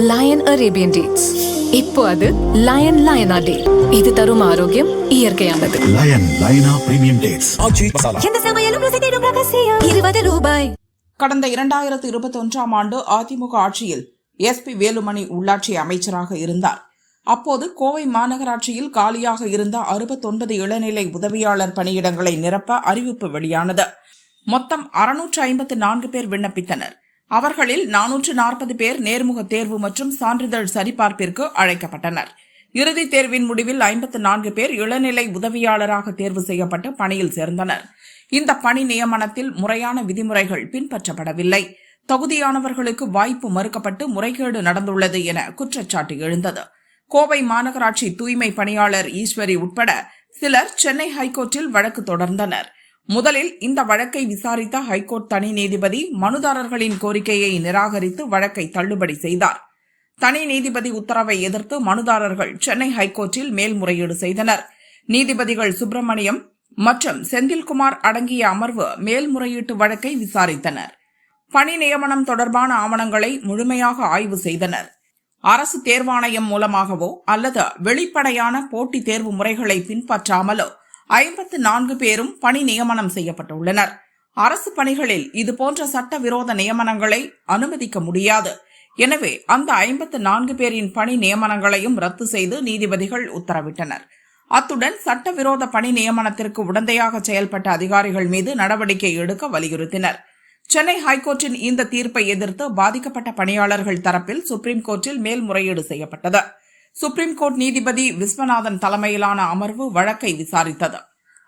Line Arabian dates. இப்போ அது line லயனா டே. இது தரும் ஆரோக்கியம் இயற்கையானது. லயனா பிரீமியம் டேட்ஸ். எந்த சமையலும் ருசி தேடும் ரகசியம். ₹20. கடந்த 2021ஆம் ஆண்டு அதிமுக ஆட்சியில் SP வேலுமணி உள்ளாட்சி அமைச்சராக இருந்தார். அப்போது கோவை மாநகராட்சியில் காலியாக இருந்த 69 இளநிலை உதவியாளர் பணியிடங்களை நிரப்ப அறிவிப்பு வெளியானது. மொத்தம் 654 பேர் விண்ணப்பித்தனர். அவர்களில் 440 பேர் நேர்முக தேர்வு மற்றும் சான்றிதழ் சரிபார்ப்பிற்கு அழைக்கப்பட்டனர். இறுதித் தேர்வின் முடிவில் 54 பேர் இளநிலை உதவியாளராக தேர்வு செய்யப்பட்டு பணியில் சேர்ந்தனர். இந்த பணி நியமனத்தில் முறையான விதிமுறைகள் பின்பற்றப்படவில்லை. தகுதியானவர்களுக்கு வாய்ப்பு மறுக்கப்பட்டு முறைகேடு நடந்துள்ளது என குற்றச்சாட்டு எழுந்தது. கோவை மாநகராட்சி தூய்மை பணியாளர் ஈஸ்வரி உட்பட சிலர் சென்னை ஹைகோர்ட்டில் வழக்கு தொடர்ந்தனர். முதலில் இந்த வழக்கை விசாரித்த ஹைகோர்ட் தனி நீதிபதி மனுதாரர்களின் கோரிக்கையை நிராகரித்து வழக்கை தள்ளுபடி செய்தார். தனி நீதிபதி உத்தரவை எதிர்த்து மனுதாரர்கள் சென்னை ஹைகோர்ட்டில் மேல்முறையீடு செய்தனர். நீதிபதிகள் சுப்பிரமணியம் மற்றும் செந்தில்குமார் அடங்கிய அமர்வு மேல்முறையீட்டு வழக்கை விசாரித்தனர். பணி நியமனம் தொடர்பான ஆவணங்களை முழுமையாக ஆய்வு செய்தனர். அரசு தேர்வாணையம் மூலமாகவோ அல்லது வெளிப்படையான போட்டித் தேர்வு முறைகளை பின்பற்றாமலோ 54 பேரும் பணி நியமனம் செய்யப்பட்டுள்ளனர். அரசு பணிகளில் இதுபோன்ற சட்டவிரோத நியமனங்களை அனுமதிக்க முடியாது. எனவே அந்த 54 பேரின் பணி நியமனங்களையும் ரத்து செய்து நீதிபதிகள் உத்தரவிட்டனர். அத்துடன் சட்டவிரோத பணி நியமனத்திற்கு உடந்தையாக செயல்பட்ட அதிகாரிகள் மீது நடவடிக்கை எடுக்க வலியுறுத்தினர். சென்னை ஹைகோர்ட்டின் இந்த தீர்ப்பை எதிர்த்து பாதிக்கப்பட்ட பணியாளர்கள் தரப்பில் சுப்ரீம் கோர்ட்டில் மேல்முறையீடு செய்யப்பட்டது. சுப்ரீம் கோர்ட் நீதிபதி விஸ்வநாதன் தலைமையிலான அமர்வு வழக்கை விசாரித்தது.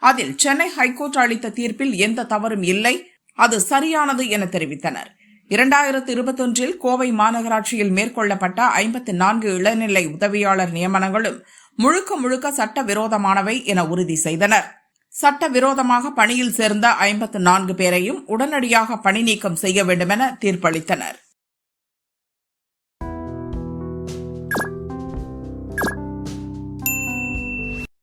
அதில் சென்னை ஹைகோர்ட் அளித்த தீர்ப்பில் எந்த தவறும் இல்லை, அது சரியானது என தெரிவித்தனர். 2021இல் கோவை மாநகராட்சியில் மேற்கொள்ளப்பட்ட 54 இளநிலை உதவியாளர் நியமனங்களும் முழுக்க சட்டவிரோதமானவை என உறுதி செய்தனர். சட்டவிரோதமாக பணியில் சேர்ந்த 54 பேரையும் உடனடியாக பணி நீக்கம் செய்ய வேண்டுமென தீர்ப்பளித்தனர்.